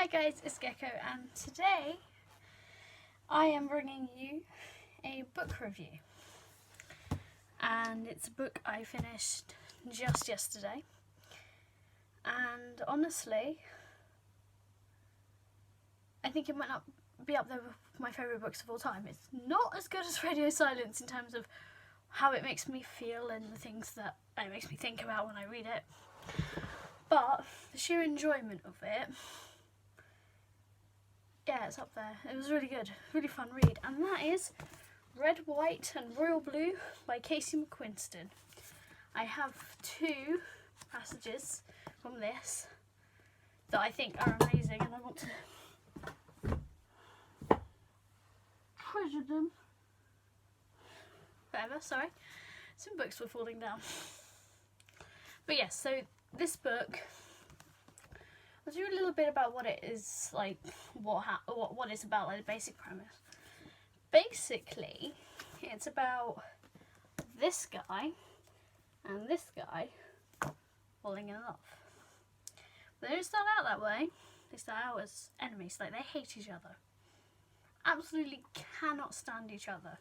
Hi guys, it's Gecko, and today I am bringing you a book review. And it's a book I finished just yesterday. And honestly, I think it might not be up there with my favourite books of all time. It's not as good as Radio Silence in terms of how it makes me feel and the things that it makes me think about when I read it. But the sheer enjoyment of it, yeah, it's up there. It was really good, really fun read, and that is Red, White and Royal Blue by McQuiston. I have two passages from this that I think are amazing, and I want to treasure them. Whatever, sorry. Some books were falling down. But yes, so this book, I'll do a little bit about what it is, like what it's about, like the basic premise. Basically, it's about this guy and this guy falling in love. But they don't start out that way. They start out as enemies, like they hate each other. Absolutely cannot stand each other.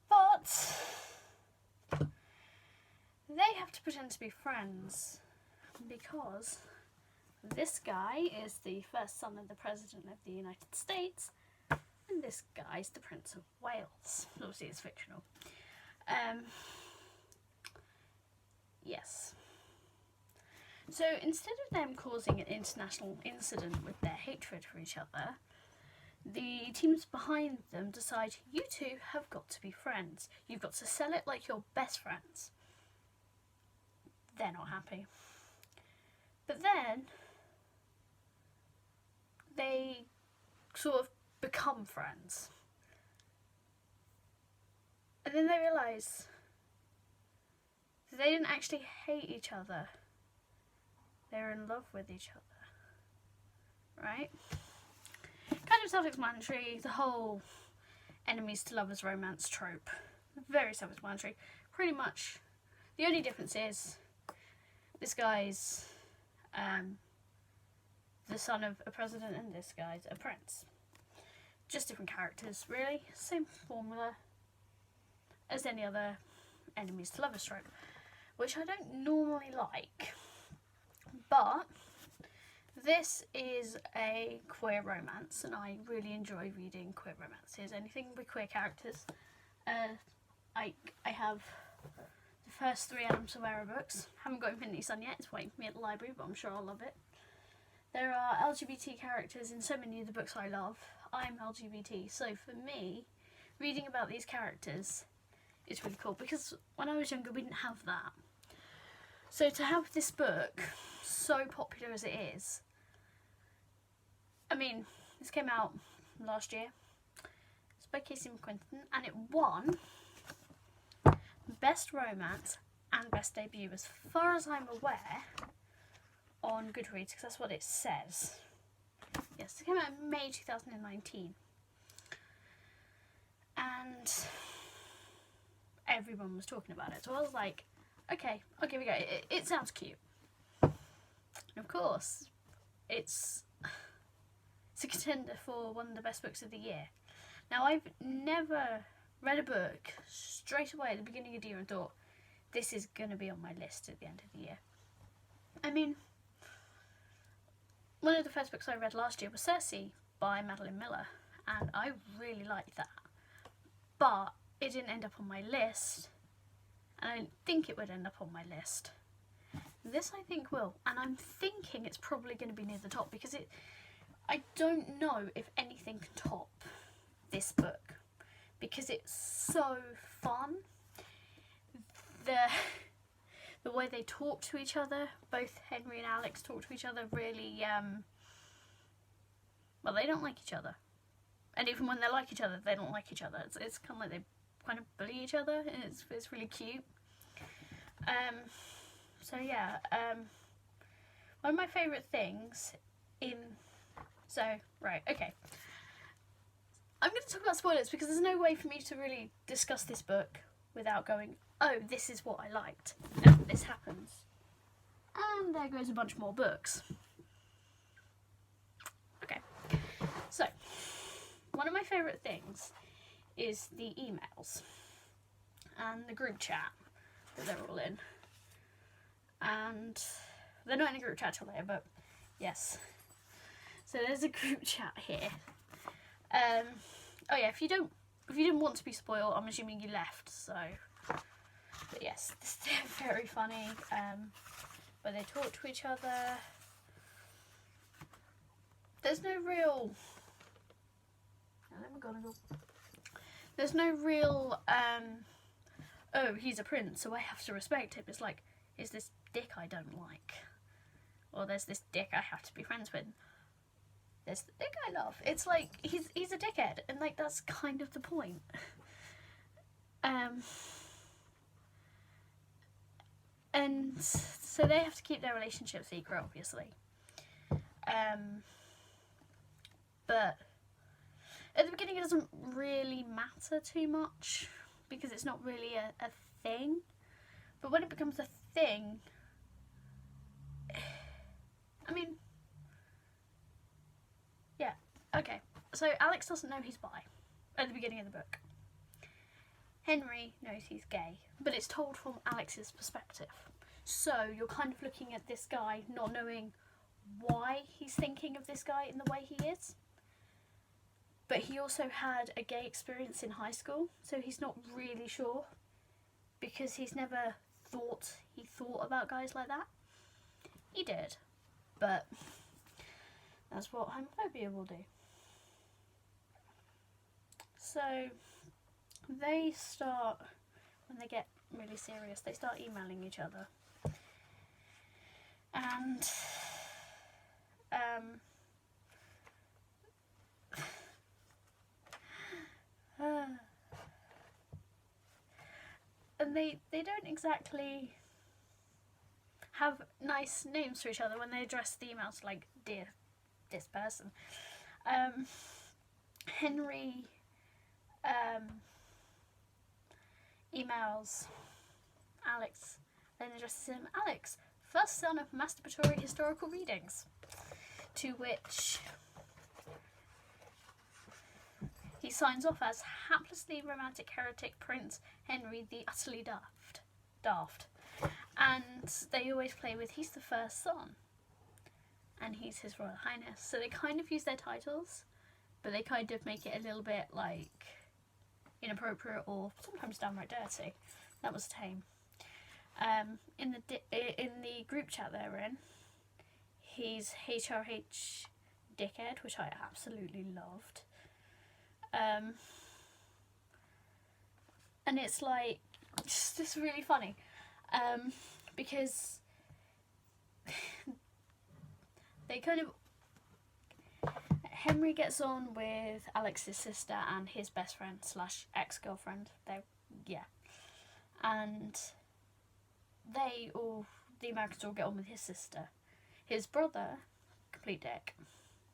But they have to pretend to be friends because this guy is the first son of the President of the United States and this guy's the Prince of Wales. Obviously it's fictional. Yes. So instead of them causing an international incident with their hatred for each other, the teams behind them decide you two have got to be friends. You've got to sell it like you're best friends. They're not happy. But then they sort of become friends. And then they realise they didn't actually hate each other. They were in love with each other. Right? Kind of self-explanatory, the whole enemies to lovers romance trope. Very self-explanatory. Pretty much. The only difference is this guy's the son of a president and this guy's a prince. Just different characters, really. Same formula as any other enemies to lovers trope, which I don't normally like. But this is a queer romance, and I really enjoy reading queer romances. Anything with queer characters. I have the first 3 Adam Silvera books. Haven't got Infinity Sun yet. It's waiting for me at the library, but I'm sure I'll love it. There are LGBT characters in so many of the books I love. I'm LGBT, so for me, reading about these characters is really cool because when I was younger, we didn't have that. So to have this book so popular as it is, I mean, this came out last year. It's by McQuiston, and it won Best Romance and Best Debut, as far as I'm aware, on Goodreads, because that's what it says. Yes, it came out in May 2019. And everyone was talking about it. So I was like, okay, I'll give it a go. It sounds cute. And of course, it's a contender for one of the best books of the year. Now, I've never read a book straight away at the beginning of the year and thought, this is going to be on my list at the end of the year. I mean, one of the first books I read last year was Circe by Madeline Miller, and I really liked that. But it didn't end up on my list, and I didn't think it would end up on my list. This I think will, and I'm thinking it's probably going to be near the top because I don't know if anything can top this book because it's so fun. The way they talk to each other, both Henry and Alex talk to each other really, well, they don't like each other. And even when they like each other, they don't like each other. It's kind of like they kind of bully each other, and it's really cute. So yeah, one of my favourite things right, okay. I'm going to talk about spoilers because there's no way for me to really discuss this book without going, oh, this is what I liked. No, this happens. And there goes a bunch more books. So, one of my favourite things is the emails and the group chat that they're all in. And they're not in a group chat till later, but yes. So there's a group chat here. Oh yeah, if you didn't want to be spoiled, I'm assuming you left, so. But yes, they're very funny, where they talk to each other. There's no real... There's no real, oh, he's a prince, so I have to respect him. It's like, here's this dick I don't like. Or there's this dick I have to be friends with. There's the dick I love. It's like, he's a dickhead, and like, that's kind of the point. And so they have to keep their relationship secret, obviously. But at the beginning it doesn't really matter too much because it's not really a thing. But when it becomes a thing, I mean, yeah, okay. So Alex doesn't know he's bi at the beginning of the book. Henry knows he's gay, but it's told from Alex's perspective. So you're kind of looking at this guy not knowing why he's thinking of this guy in the way he is. But he also had a gay experience in high school, so he's not really sure because he's never thought about guys like that. He did, but that's what homophobia will do. So they start, when they get really serious, they start emailing each other. And and they don't exactly have nice names for each other when they address the emails, like, dear this person. Henry emails Alex, then addresses him, Alex, first son of masturbatory historical readings, to which he signs off as haplessly romantic heretic Prince Henry the utterly daft. And they always play with, he's the first son, and he's His Royal Highness. So they kind of use their titles, but they kind of make it a little bit, like, inappropriate or sometimes downright dirty. That was tame. In the group chat they're in, he's HRH dickhead, which I absolutely loved. And it's like, it's really funny, because they kind of, Henry gets on with Alex's sister and his best friend / ex-girlfriend. And the Americans all get on with his sister. His brother, complete dick,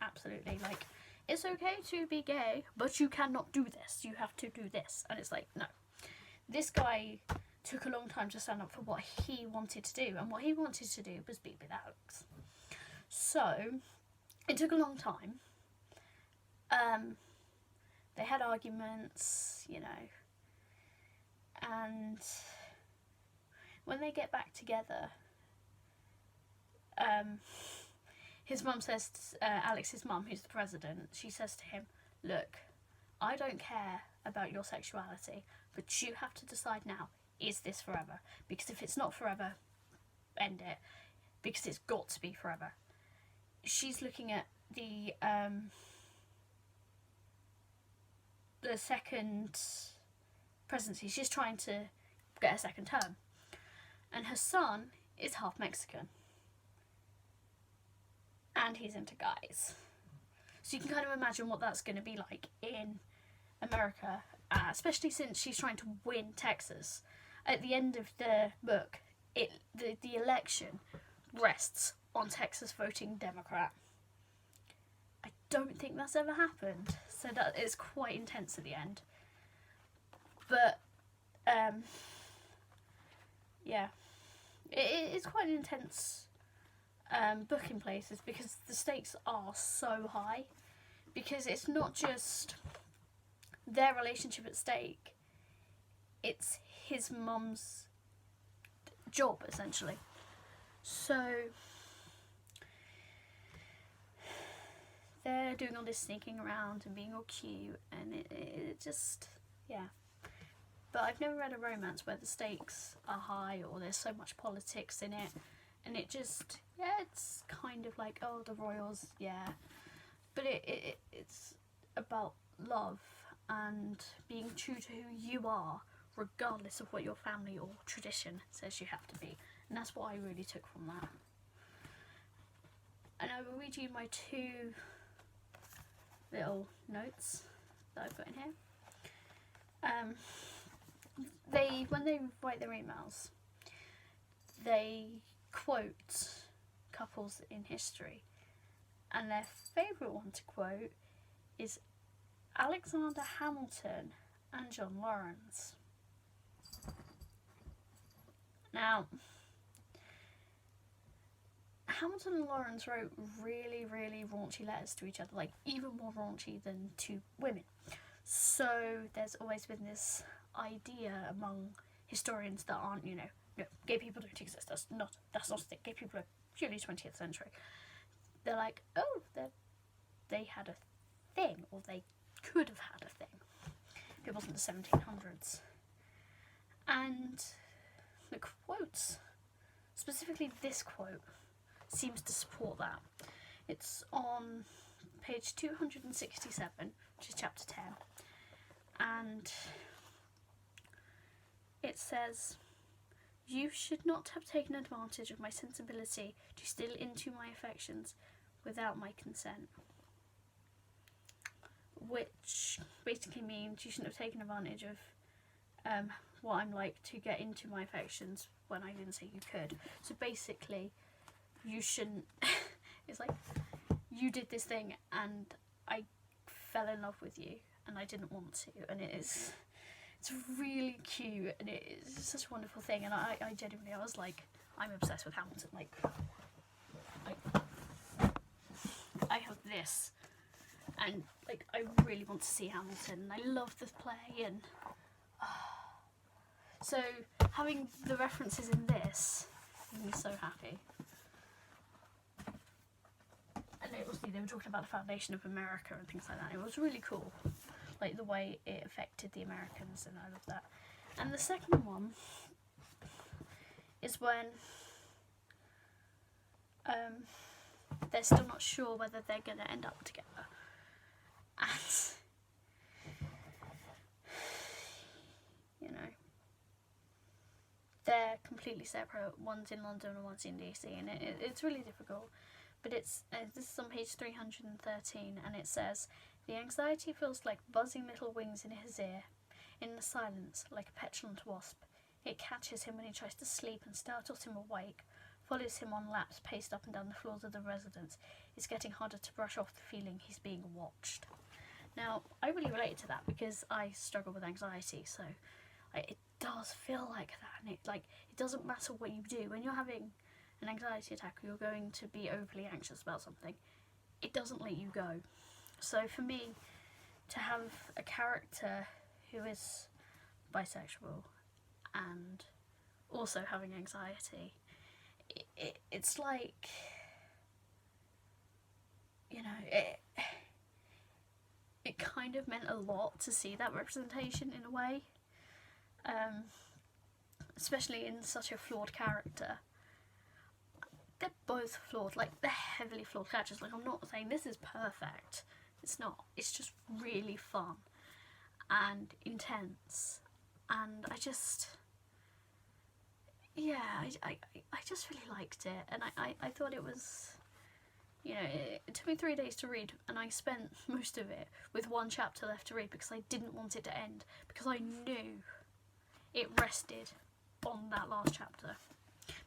absolutely, like, it's okay to be gay, but you cannot do this. You have to do this. And it's like, no. This guy took a long time to stand up for what he wanted to do, and what he wanted to do was be with Alex. So, it took a long time. They had arguments, you know, and when they get back together, his mum says, Alex's mum, who's the president, she says to him, look, I don't care about your sexuality, but you have to decide now, is this forever? Because if it's not forever, end it. Because it's got to be forever. She's looking at the second presidency. She's trying to get a second term. And her son is half Mexican. And he's into guys. So you can kind of imagine what that's going to be like in America, especially since she's trying to win Texas. At the end of the book, the election rests on Texas voting Democrat. I don't think that's ever happened, so that is quite intense at the end. But yeah, it's quite an intense book in places because the stakes are so high. because it's not just their relationship at stake, it's his mum's job, essentially. So they're doing all this sneaking around and being all cute, and it just, yeah. But I've never read a romance where the stakes are high or there's so much politics in it, and it just, yeah, it's kind of like, oh, the royals, yeah. But it's about love and being true to who you are, regardless of what your family or tradition says you have to be. And that's what I really took from that. And I will read you my 2 little notes that I've got in here. When they write their emails, they quote couples in history, and their favourite one to quote is Alexander Hamilton and John Lawrence. Now, Hamilton and Lawrence wrote really, really raunchy letters to each other, like even more raunchy than to women. So there's always been this idea among historians that aren't, no, gay people don't exist. That's not a thing. Gay people are purely 20th century. They're like, oh, they had a thing, or they could have had a thing. It wasn't the 1700s. And the quotes, specifically this quote, seems to support that. It's on page 267, which is chapter 10, and it says, "You should not have taken advantage of my sensibility to steal into my affections without my consent." Which basically means you shouldn't have taken advantage of what I'm like to get into my affections when I didn't say you could. So basically, you shouldn't. It's like, you did this thing and I fell in love with you and I didn't want to, and it's really cute and it's such a wonderful thing. And I genuinely, I was like, I'm obsessed with Hamilton. Like I have this, and like I really want to see Hamilton, and I love the play, and so having the references in this made me so happy. And obviously they were talking about the foundation of America and things like that. It was really cool, like the way it affected the Americans, and I love that. And the second one is when they're still not sure whether they're going to end up together. And, they're completely separate. One's in London and one's in DC, and it's really difficult. But this is on page 313, and it says, "The anxiety feels like buzzing little wings in his ear. In the silence, like a petulant wasp. It catches him when he tries to sleep and startles him awake, follows him on laps paced up and down the floors of the residence. It's getting harder to brush off the feeling he's being watched." Now, I really relate to that because I struggle with anxiety, so it does feel like that, and it doesn't matter what you do. When you're having an anxiety attack or you're going to be overly anxious about something, it doesn't let you go. So for me, to have a character who is bisexual and also having anxiety, it's like, it kind of meant a lot to see that representation in a way, especially in such a flawed character. They're both flawed, like they're heavily flawed characters. Like, I'm not saying this is perfect, it's not. It's just really fun and intense, and I just really liked it, and I thought it was, it took me 3 days to read, and I spent most of it with one chapter left to read because I didn't want it to end, because I knew it rested on that last chapter,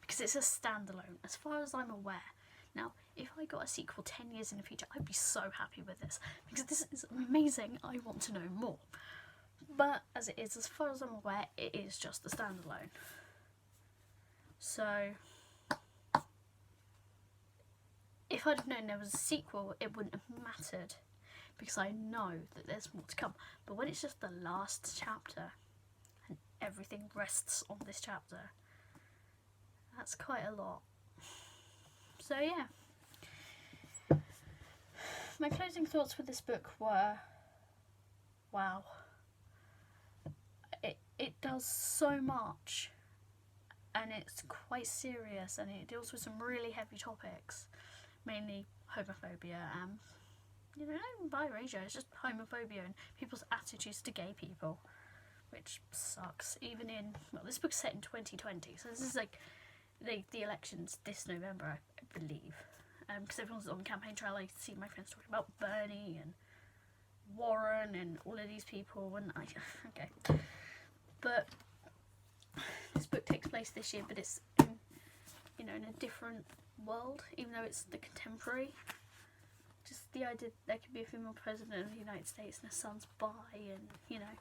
because it's a standalone as far as I'm aware. Now, if I got a sequel 10 years in the future, I'd be so happy with this, because this is amazing. I want to know more. But as it is, as far as I'm aware, it is just the standalone. So if I'd have known there was a sequel, it wouldn't have mattered, because I know that there's more to come. But when it's just the last chapter and everything rests on this chapter, that's quite a lot. So yeah, my closing thoughts with this book were, wow, it does so much, and it's quite serious, and it deals with some really heavy topics, mainly homophobia and, you know, not biracial, it's just homophobia and people's attitudes to gay people, which sucks. Even in, well, this book's set in 2020, so this is like the elections this November, I believe, because everyone's on the campaign trail. I see my friends talking about Bernie and Warren and all of these people, and okay, but this book takes place this year, but it's in, you know, in a different world, even though it's the contemporary. Just the idea that there could be a female president of the United States and her son's bi, and, you know.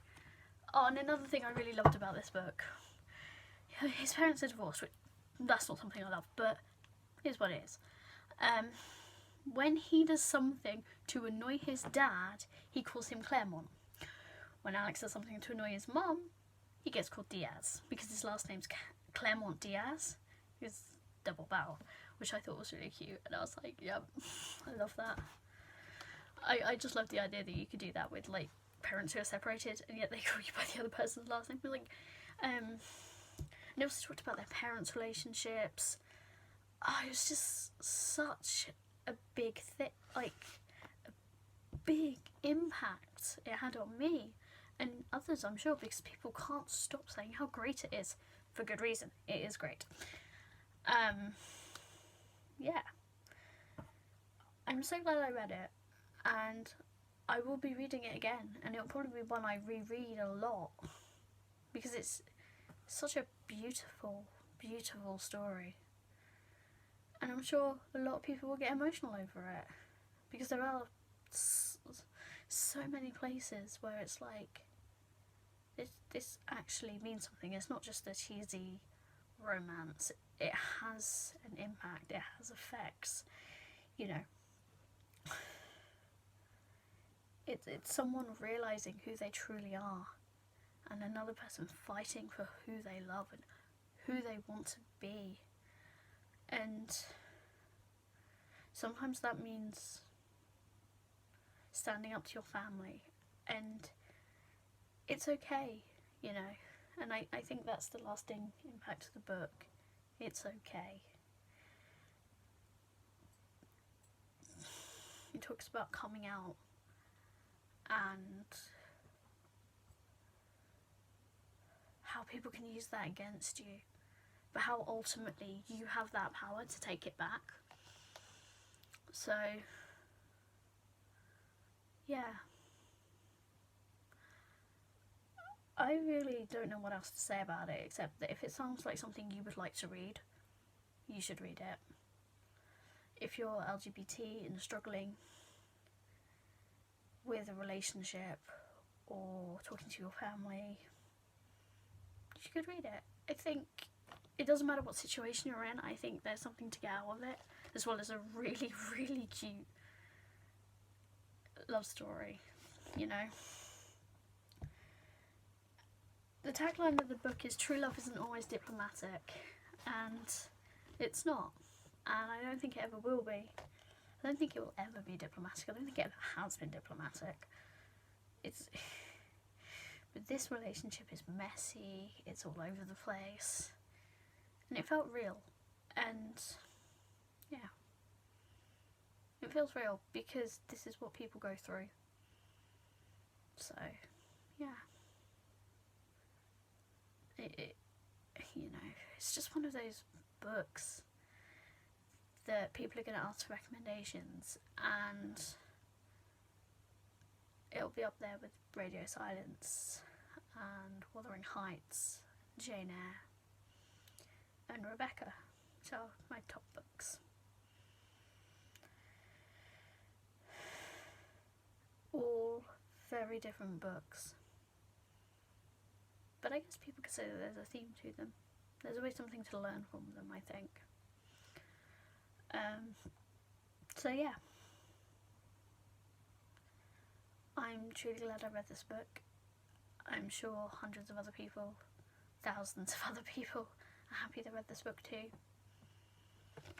Oh, and another thing I really loved about this book, his parents are divorced, which that's not something I love, but here's what it is. When he does something to annoy his dad, he calls him Claremont. When Alex does something to annoy his mum, he gets called Diaz, because his last name's Claremont Diaz. He's double barrel, which I thought was really cute, and I was like, yep, I love that. I just love the idea that you could do that with, like, parents who are separated, and yet they call you by the other person's last name. Like, and they also talked about their parents' relationships. Oh, it was just such a big thing, like, a big impact it had on me and others, I'm sure, because people can't stop saying how great it is, for good reason. It is great. Yeah, I'm so glad I read it, and I will be reading it again, and it'll probably be one I reread a lot, because it's such a beautiful, beautiful story, and I'm sure a lot of people will get emotional over it, because there are so many places where it's like, this actually means something. It's not just a cheesy romance. It has an impact. It has effects. You know, it's someone realising who they truly are, and another person fighting for who they love and who they want to be. And sometimes that means standing up to your family, and it's okay, you know. And I think that's the lasting impact of the book. It's okay. It talks about coming out and how people can use that against you, but how ultimately you have that power to take it back. So, yeah. I really don't know what else to say about it, except that if it sounds like something you would like to read, you should read it. If you're LGBT and struggling with a relationship or talking to your family, you should read it. I think it doesn't matter what situation you're in, I think there's something to get out of it, as well as a really, really cute love story, you know. The tagline of the book is "True love isn't always diplomatic," and it's not, and I don't think it ever will be. I don't think it will ever be diplomatic. I don't think it ever has been diplomatic. But this relationship is messy, it's all over the place, and it felt real, and yeah, it feels real because this is what people go through. So, yeah. It you know, it's just one of those books that people are going to ask for recommendations, and it'll be up there with Radio Silence and Wuthering Heights, Jane Eyre and Rebecca, which are my top books. All very different books, but I guess people could say that there's a theme to them. There's always something to learn from them, I think. So yeah. I'm truly glad I read this book. I'm sure hundreds of other people, thousands of other people are happy they read this book too.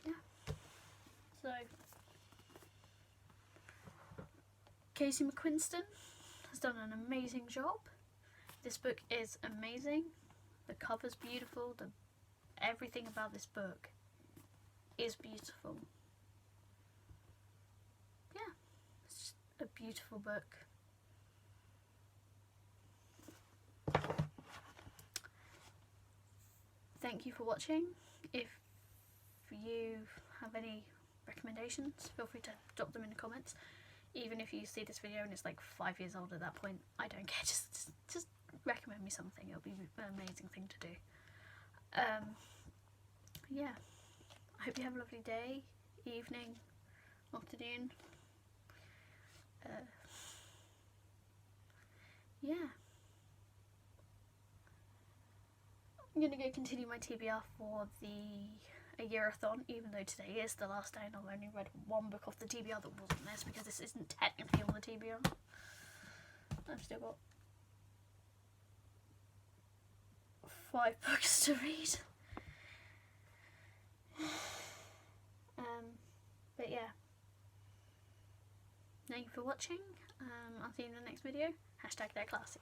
Yeah. So, Casey McQuiston has done an amazing job. This book is amazing. The cover's beautiful. Everything about this book is beautiful. Yeah, it's just a beautiful book. Thank you for watching. If you have any recommendations, feel free to drop them in the comments. Even if you see this video and it's like 5 years old at that point, I don't care. Just recommend me something. It'll be an amazing thing to do. Yeah. I hope you have a lovely day, evening, afternoon. Yeah. I'm going to go continue my TBR for a year-a-thon, even though today is the last day and I've only read one book off the TBR that wasn't this, because this isn't technically on the TBR. I've still got 5 books to read. But yeah. Thank you for watching. I'll see you in the next video. #TheyClassy.